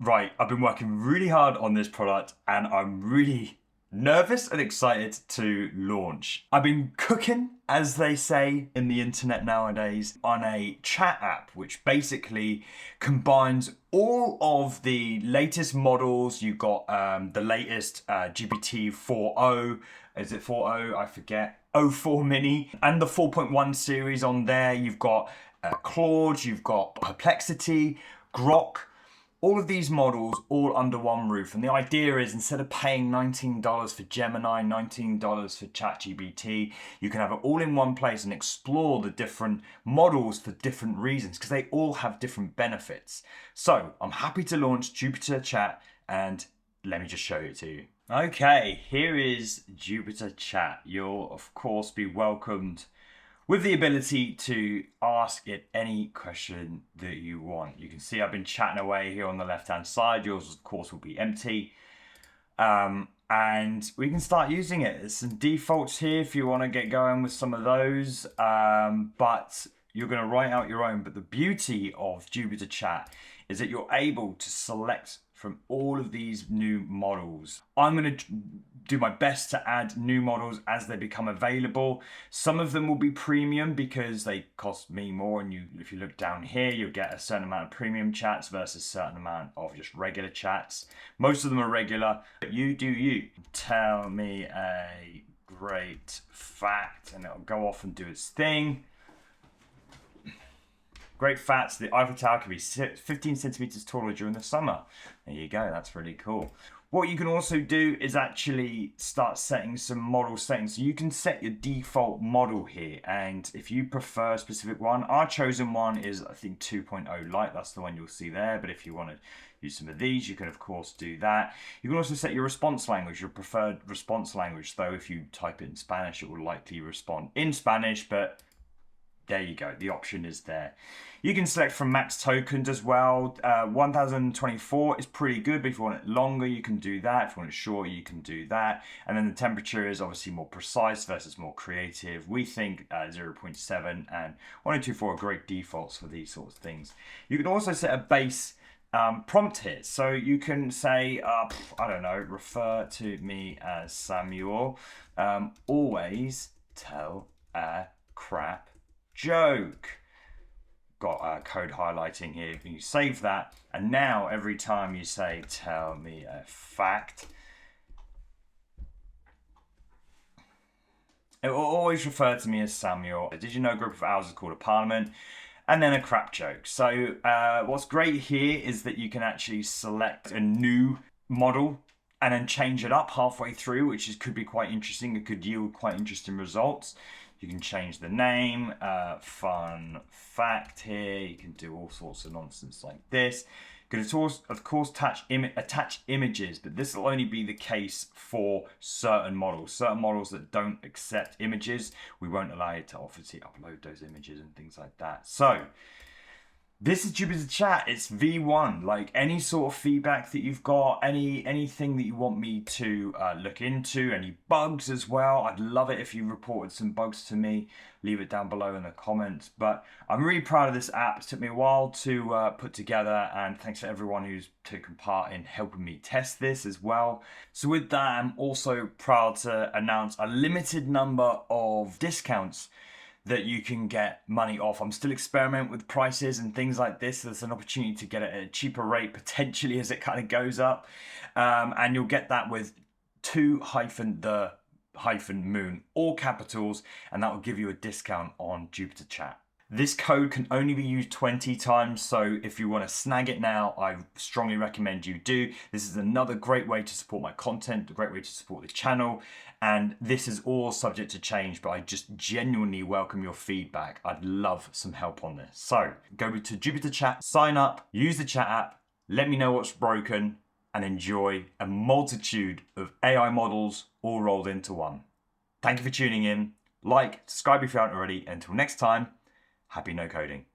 Right, I've been working really hard on this product and I'm really nervous and excited to launch. I've been cooking, as they say in the internet nowadays, on a chat app which basically combines all of the latest models. You've got the latest GPT 4.0, is it 4.0? I forget. O4 Mini and the 4.1 series on there. You've got Claude, you've got Perplexity, Grok, all of these models all under one roof. And the idea is instead of paying $19 for Gemini, $19 for ChatGPT, you can have it all in one place and explore the different models for different reasons because they all have different benefits. So I'm happy to launch Jupiter Chat and let me just show it to you. Okay, here is Jupiter Chat. You'll of course be welcomed with the ability to ask it any question that you want. You can see I've been chatting away here on the left-hand side. Yours, of course, will be empty. And we can start using it. There's some defaults here if you want to get going with some of those. But you're going to write out your own. But the beauty of Jupiter Chat is that you're able to select from all of these new models. I'm going to do my best to add new models as they become available. Some of them will be premium because they cost me more, and if you look down here, you'll get a certain amount of premium chats versus a certain amount of just regular chats. Most of them are regular, but you do you. Tell me a great fact, and it'll go off and do its thing. Great facts, the Eiffel Tower can be 15 centimeters taller during the summer. There you go, that's really cool. What you can also do is actually start setting some model settings. So you can set your default model here, and if you prefer a specific one, our chosen one is I think 2.0 Lite, that's the one you'll see there, but if you want to use some of these, you can of course do that. You can also set your response language, your preferred response language, though if you type it in Spanish, it will likely respond in Spanish, but there you go, the option is there. You can select from max tokens as well. 1024 is pretty good, but if you want it longer, you can do that. If you want it shorter, you can do that. And then the temperature is obviously more precise versus more creative. We think 0.7 and 1024 are great defaults for these sorts of things. You can also set a base prompt here. So you can say, I don't know, refer to me as Samuel. Always tell a crap joke. Got code highlighting here. You save that, and now every time you say tell me a fact, it will always refer to me as Samuel. Did you know a group of owls is called a parliament? And then a crap joke. So what's great here is that you can actually select a new model and then change it up halfway through, which could be quite interesting. It could yield quite interesting results. You can change the name, fun fact here. You can do all sorts of nonsense like this. You can of course attach images, but this will only be the case for certain models. Certain models that don't accept images, we won't allow you to obviously upload those images and things like that. So this is Jupiter Chat. It's V1. Like any sort of feedback that you've got, anything that you want me to look into, any bugs as well. I'd love it if you reported some bugs to me. Leave it down below in the comments. But I'm really proud of this app. It took me a while to put together, and thanks to everyone who's taken part in helping me test this as well. So with that, I'm also proud to announce a limited number of discounts that you can get money off. I'm still experimenting with prices and things like this. There's an opportunity to get it at a cheaper rate potentially as it kind of goes up. And you'll get that with 2-the-moon, all capitals, and that will give you a discount on Jupiter Chat. This code can only be used 20 times, so if you want to snag it now, I strongly recommend you do. This is another great way to support my content, a great way to support the channel, and this is all subject to change, but I just genuinely welcome your feedback. I'd love some help on this. So go to Jupiter Chat, sign up, use the chat app, let me know what's broken, and enjoy a multitude of AI models all rolled into one. Thank you for tuning in. Like, subscribe if you haven't already. Until next time, happy no coding.